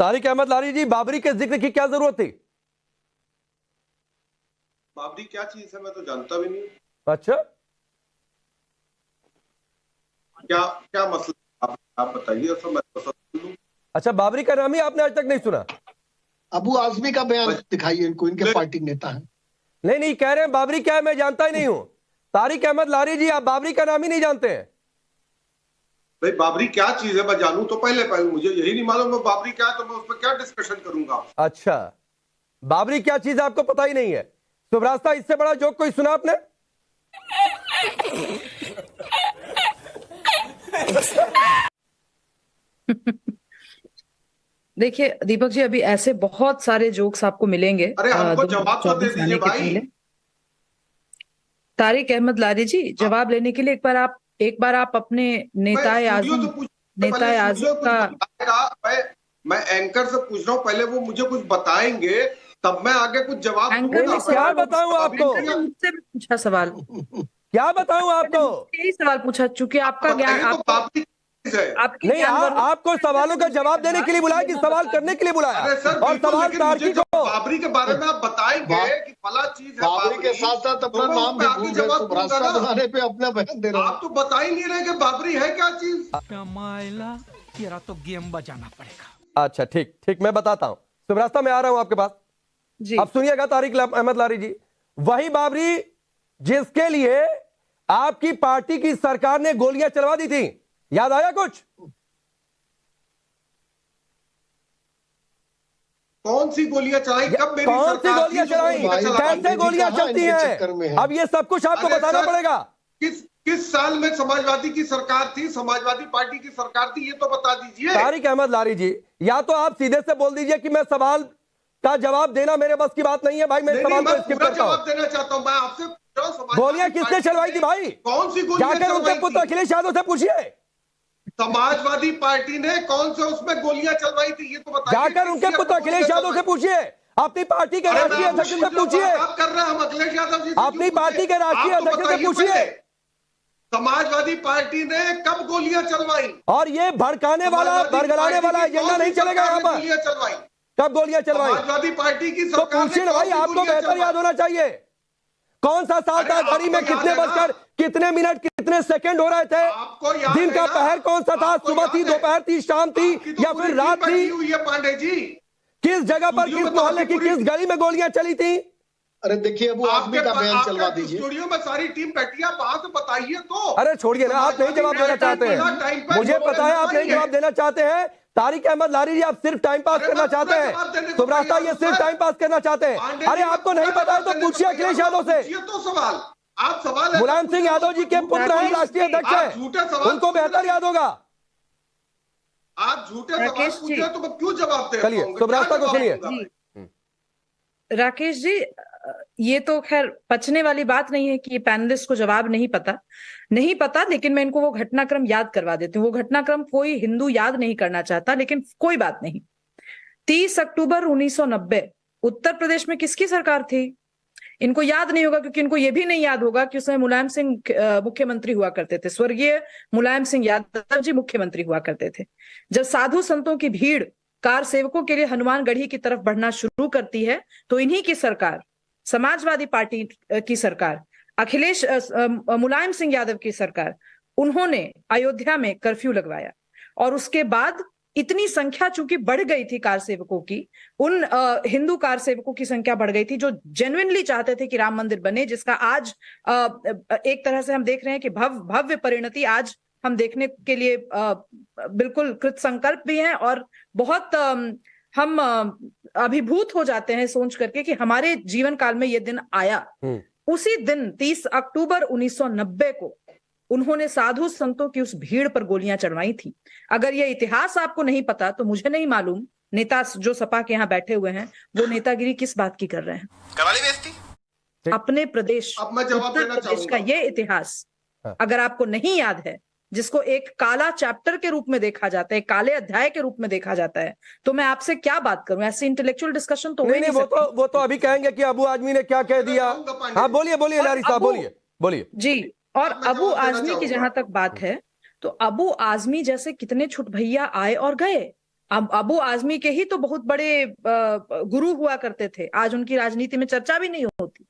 तारिक अहमद लारी जी, बाबरी के जिक्र की क्या जरूरत थी? बाबरी क्या चीज है मैं तो जानता भी नहीं। अच्छा, क्या क्या मसला आप बताइए, सब मैं तो समझ लूं। अच्छा, बाबरी का नाम ही आपने आज तक नहीं सुना? अबू आजमी का बयान दिखाइए इनको, इनके पार्टी नेता हैं। नहीं नहीं, कह रहे हैं बाबरी क्या है मैं जानता ही नहीं हूं। तारिक अहमद लारी जी, आप बाबरी का नाम ही नहीं जानते हैं? भाई बाबरी क्या चीज है मैं जानूं तो पहले मुझे यही नहीं मालूम मैं बाबरी क्या है, तो मैं उस पर क्या डिस्कशन करूंगा। अच्छा, बाबरी क्या चीज है आपको पता ही नहीं है? सुब्रास्ता, इससे बड़ा जोक कोई सुना आपने? देखिए दीपक जी, अभी ऐसे बहुत सारे जोक्स आपको मिलेंगे। अरे हमको जवाब तो दे 2024 दीजिए आने के भाई। पहले। तारिक अहमद लारी जी, जवाब लेने के लिए एक बार आप अपने नेताए आजम नेताए आजम का मैं एंकर से पूछ रहा हूँ, पहले वो मुझे कुछ बताएंगे तब मैं आगे कुछ जवाब एंकर दूंगा। ने क्या बताऊं आपको? मुझसे भी पूछा सवाल, क्या बताऊं आपको? यही सवाल पूछा, चूंकि आपका ज्ञान तो बाबरी है। आपकी नहीं, ज्ञान आपको सवालों का जवाब देने के लिए बुलाया कि सवाल करने के लिए बुलाया? अरे सर और बिल्कुल, सवाल लेकिन मुझे तार्किक जब हो। बाबरी के बारे में आप बताएंगे कि फला चीज है बाबरी के साथ साथ अपना तो नाम भी मैं आगे भूल जवाब गए, दूंगा भ्रष्टा ना। बनाने पे अपना बयान दे रहे हैं। आप तो बता ही नहीं रहे कि बाबरी है क्या चीज। तेरा तो गेम बजाना पड़ेगा। अच्छा, ठीक ठीक, मैं बताता हूं। सुब्रास्ता, मैं आ रहा हूं आपके पास जी। अब सुनिएगा तारिक अहमद लारी जी, वही बाबरी जिसके लिए आपकी पार्टी की सरकार ने गोलियां चलवा दी थी, याद आया कुछ? कौन सी गोलियां चलाई, कब मेरी कौन सी सरकार गोलियां थी जो चलाई, गोलियां चला रही कैसे थी? गोलियां कहाँ चलती इनके चक्कर में हैं? है? अब ये सब कुछ आपको अरे बताना सर, पड़ेगा। किस साल में समाजवादी की सरकार थी, समाजवादी पार्टी की सरकार थी, ये तो बता दीजिए। तारिक अहमद लारी जी, या तो आप सीधे से बोल दीजिए कि मैं सवाल का जवाब देना मेरे बस की बात नहीं है भाई, मैं नहीं, सवाल मैं को स्किप पूरा करता हूं। जवाब देना चाहता हूं। मैं आपसे पूछ रहा हूं, समाजवादी गोलियां किसने पार्टी चलवाई ने थी भाई? कौन सी गोलियां जाकर उनके चलवाई पुत्र थी? अखिलेश यादव से पूछिए। समाजवादी पार्टी ने कौन से उसमें गोलियां चलवाई थी, ये तो बताइए। जाकर उनके पुत्र अखिलेश यादव से पूछिए, अपनी पार्टी के राष्ट्रीय अध्यक्ष से पूछिए, आप कर रहे हैं, हम अखिलेश यादव जी से अपनी क्यों पार्टी पूछे? के राष्ट्रीय आप तो अध्यक्ष से बताइए पूछिए। पहले, समाजवादी पार्टी ने कब गोलियां चलवाई? और ये भड़काने वाला, बरगलाने वाला एजेंडा नहीं चलेगा यहाँ पर। गोलियां चलवाई, कब गोलियां चलवाई समाजवादी पार्टी की तो सरकार पूछिए ना भाई, आपको बेहतर याद होना चाहिए। कौन सा साल था, घड़ी में कितने बजकर कितने मिनट कितने सेकंड हो रहे थे, आपको याद दिन का है ना? पहर कौन सा था, आपको सुबह याद थी, है? दोपहर थी, शाम थी आपकी तो या पूरी फिर रात टीम बैठी थी? हुई है पांडे जी। किस जगह पर, स्टूडियो किस में तो मोहल्ले आपकी की पूरी- किस गली में गोलियां चली थी? अरे देखिए, अबू आजमी का बयान चलवा आपके दीजिए। स्टूडियो में सारी टीम बैठी है, आप वहां से बताइए तो। अरे छोड़िए ना, आप नहीं जवाब देना चाहते हैं, मुझे पता है आप नहीं जवाब देना चाहते हैं। तारिक अहमद लारी जी, आप सिर्फ टाइम पास करना चाहते हैं। सुब्रास्ता, ये सिर्फ टाइम पास करना चाहते हैं। अरे आपको नहीं पता है तो पूछिए अखिलेश यादव से। तो सवाल आप सवाल मुलायम सिंह यादव जी के पुत्र हैं, राष्ट्रीय अध्यक्ष हैं, उनको बेहतर याद होगा। आप झूठे सवाल राकेश जी। पूछ रहे तो मैं क्यों जवाब दे चलिए, पाऊंगा? सुब्रास्ता क्या को सुनिए। जवाब दूंगा? राकेश जी, ये तो खैर पचने वाली बात नहीं है कि ये पैनलिस्ट को जवाब नहीं पता, लेकिन मैं इनको वो घटनाक्रम याद करवा देती हूँ। वो घटनाक्रम कोई हिंदू याद नहीं करना चाहता, लेकिन कोई बात नहीं। 30 अक्टूबर 1990 उत्तर प्रदेश में किसकी सरकार थी? इनको याद नहीं होगा, क्योंकि इनको ये भी नहीं याद होगा कि उसमें मुलायम सिंह मुख्यमंत्री हुआ करते थे। स्वर्गीय मुलायम सिंह यादव जी मुख्यमंत्री हुआ करते थे। जब साधु संतों की भीड़ कार सेवकों के लिए हनुमानगढ़ी की तरफ बढ़ना शुरू करती है, तो इन्हीं की सरकार, समाजवादी पार्टी की सरकार, मुलायम सिंह यादव की सरकार, उन्होंने अयोध्या में कर्फ्यू लगवाया। और उसके बाद इतनी संख्या चूंकि बढ़ गई थी कार सेवकों की, उन हिंदू कार सेवकों की संख्या बढ़ गई थी जो जेन्युइनली चाहते थे कि राम मंदिर बने, जिसका आज एक तरह से हम देख रहे हैं कि भव्य परिणति आज हम देखने के लिए बिल्कुल कृत संकल्प भी हैं, और बहुत हम अभिभूत हो जाते हैं सोच करके कि हमारे जीवन काल में ये दिन आया। उसी दिन 30 अक्टूबर 1990 को उन्होंने साधु संतों की उस भीड़ पर गोलियां चढ़वाई थी। अगर ये इतिहास आपको नहीं पता तो मुझे नहीं मालूम नेता जो सपा के यहाँ बैठे हुए हैं वो नेतागिरी किस बात की कर रहे हैं। करवाली बेइज्जती अपने प्रदेश अब मैं जवाब उत्तर देना प्रदेश का चाहूंगा। ये इतिहास अगर आपको नहीं याद है, जिसको एक काला चैप्टर के रूप में देखा जाता है, काले अध्याय के रूप में देखा जाता है, तो मैं आपसे क्या बात करूं? ऐसे इंटेलेक्चुअल डिस्कशन तो हो ही नहीं सकती। वो तो अभी कहेंगे कि अबू आजमी ने क्या कह दिया। हाँ बोलिए बोलिए लारी साहब, बोलिए जी। और अबू आजमी की जहां तक बात है, तो अबू आजमी जैसे कितने छुट भैया आए और गए। अबू आजमी के ही तो बहुत बड़े गुरु हुआ करते थे, आज उनकी राजनीति में चर्चा भी नहीं होती,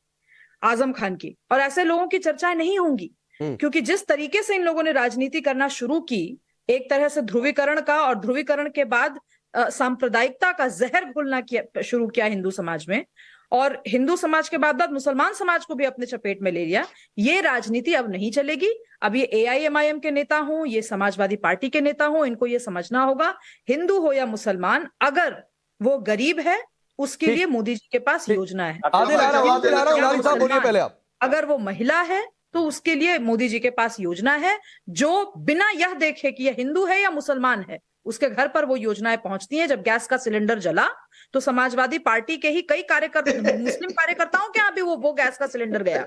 आजम खान की। और ऐसे लोगों की चर्चाएं नहीं होंगी, क्योंकि जिस तरीके से इन लोगों ने राजनीति करना शुरू की, एक तरह से ध्रुवीकरण का, और ध्रुवीकरण के बाद सांप्रदायिकता का जहर घोलना शुरू किया हिंदू समाज में, और हिंदू समाज के बाद मुसलमान समाज को भी अपने चपेट में ले लिया। ये राजनीति अब नहीं चलेगी। अब ये AIMIM के नेता हों, ये समाजवादी पार्टी के नेता हों, इनको ये समझना होगा, हिंदू हो या मुसलमान, अगर वो गरीब है उसके लिए मोदी जी के पास योजना है। लारी साहब बोलिए पहले आप। अगर वो महिला है तो उसके लिए मोदी जी के पास योजना है, जो बिना यह देखे कि यह हिंदू है या मुसलमान है, उसके घर पर वो योजनाएं पहुंचती हैं। जब गैस का सिलेंडर जला तो समाजवादी पार्टी के ही कई कार्यकर्ता, मुस्लिम कार्यकर्ताओं के यहाँ भी वो गैस का सिलेंडर गया,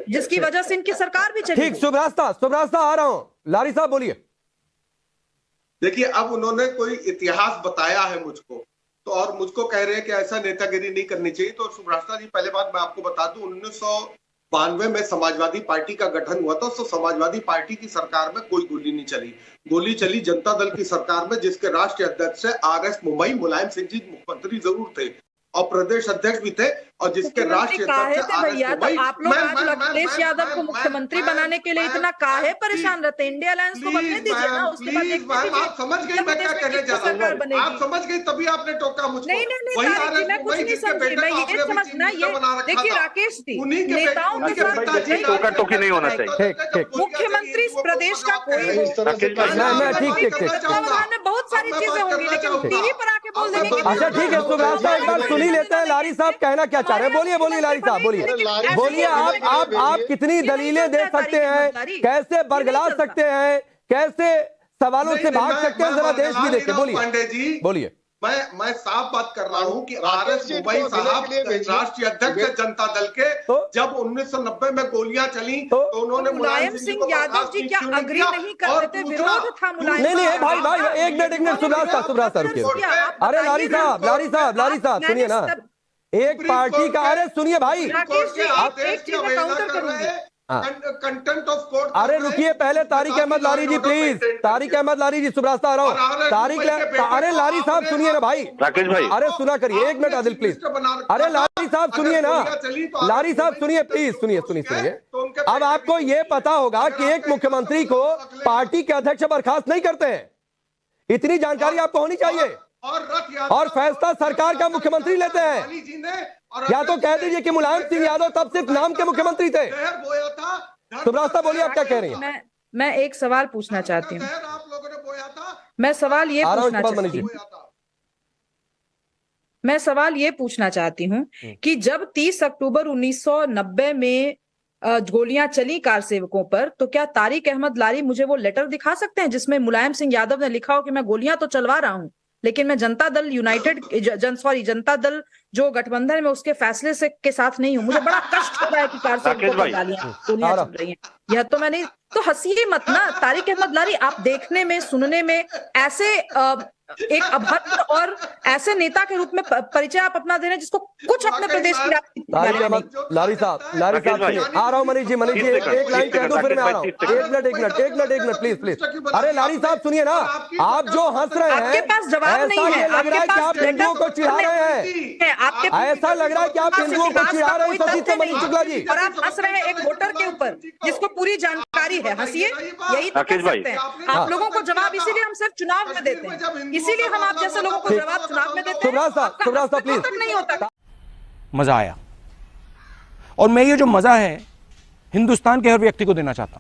जिसकी वजह से इनकी सरकार भी चली। ठीक, सुब्रास्ता आ रहा हूं, लारी साहब बोलिए। देखिए, अब उन्होंने कोई इतिहास बताया है मुझको, तो और मुझको कह रहे हैं कि ऐसा नेतागिरी नहीं करनी चाहिए। तो सुब्रास्ता जी, पहले बात मैं आपको बता दूं, 1992 में समाजवादी पार्टी का गठन हुआ था, तो समाजवादी पार्टी की सरकार में कोई गोली नहीं चली। गोली चली जनता दल की सरकार में, जिसके राष्ट्रीय अध्यक्ष है RS मुंबई मुलायम सिंह जी, मुख्यमंत्री जरूर थे और प्रदेश अध्यक्ष भी थे, और जिसके राष्ट्रीय अध्यक्ष भैया, तो आप लोग आज अखिलेश यादव को मुख्यमंत्री बनाने के लिए इतना काहे परेशान रहते हैं? इंडिया अलायंस को बनने दीजिए ना, उसके बाद आप समझ गई मैं क्या कहने जा रहा हूं, आप समझ गई, तभी आपने टोका मुझको। नहीं, मैं कुछ नहीं समझी, मैं ये समझना, ये देखिए राकेश जी, नेताओं के साथ टोका टोकी नहीं होना चाहिए। मुख्यमंत्री प्रदेश का कोई हो, बहुत सारी चीजें होंगी, लेकिन टीवी पर आके बोल देंगे। अच्छा ठीक है, सुब्रास्ता एक बार सुन ही लेते हैं लारी साहब कहना क्या चाह रहे हैं। बोलिए लारी साहब, बोलिए आप कितनी दलीलें दे सकते हैं, कैसे बरगला सकते हैं, कैसे सवालों से भाग सकते हैं, जरा देश भी देखे। पांडे जी बोलिए। मैं साफ बात कर रहा हूं कि RS मुंबई साहब राष्ट्रीय अध्यक्ष है जनता दल के। जब 1990 में गोलियां चली तो उन्होंने मुलायम सिंह यादव जी क्या अग्री नहीं करते थे? विरोध था मुलायम। नहीं भाई एक मिनट सुब्रास्ता रुकिए। अरे लारी साहब सुनिए ना, एक पार्टी का, अरे सुनिए भाई, आप एक चीज में काउंटर करूंगी। Content of court. अरे रुकिए पहले, तारिक अहमद लारी जी प्लीज, तारिक अहमद लारी जी, सुब्रास्ता आ रहा हूं। अरे लारी साहब सुनिए ना भाई, राकेश भाई, अरे सुना करिए, एक मिनट आदिल प्लीज। अरे लारी साहब सुनिए ना, लारी साहब सुनिए प्लीज, सुनिए। अब आपको ये पता होगा कि एक मुख्यमंत्री को पार्टी के अध्यक्ष बर्खास्त नहीं करते हैं, इतनी जानकारी आपको होनी चाहिए, और फैसला सरकार का मुख्यमंत्री लेते हैं। या तो कह दीजिए कि मुलायम सिंह यादव तब सिर्फ नाम के मुख्यमंत्री थे। सुब्रास्ता बोलिए, आप क्या कह रही हैं? मैं एक सवाल पूछना चाहती हूँ, मैं सवाल ये पूछना चाहती हूँ कि जब 30 अक्टूबर 1990 में गोलियां चली कार सेवकों पर, तो क्या तारिक अहमद लारी मुझे वो लेटर दिखा सकते हैं जिसमें मुलायम सिंह यादव ने लिखा हो कि मैं गोलियां तो चलवा रहा हूं, लेकिन मैं जनता दल जो गठबंधन में उसके फैसले से के साथ नहीं हूं। मुझे बड़ा कष्ट हो रहा है कि कार सेवकों पर गोलियां चल रही हैं। यह तो मैंने, तो हंसिए मत ना तारिक अहमद लारी, आप देखने में, सुनने में ऐसे एक अभद्र और ऐसे नेता के रूप में परिचय आप अपना दे रहे हैं जिसको कुछ अपने प्रदेश की लारी साहब आ रहा हूं। मनीष जी एक लाइन कह दो, फिर मैं आ रहा हूं। एक मिनट प्लीज। अरे लारी साहब सुनिए ना, आप जो हंस रहे हैं, आपके पास जवाब नहीं है, लग रहा है कि आप हिंदुओं को चिढ़ा रहे हैं, ऐसा लग रहा है कि आप हिंदुओं को चिढ़ा रहे हैं सतीश मनीष शुक्ला जी, और आप हंस रहे हैं एक वोटर के ऊपर जिसको पूरी जानकारी है। हंसिए, यही तो कह सकते हैं। आप लोगों को जवाब इसीलिए हम सिर्फ चुनाव में देते हैं, इसीलिए हम आप जैसे लोगों को जवाब चुनाव में देते हैं। सुब्रास्ता प्लीज। नहीं होता। मजा आया, और मैं ये जो मजा है हिंदुस्तान के हर व्यक्ति को देना चाहता हूं।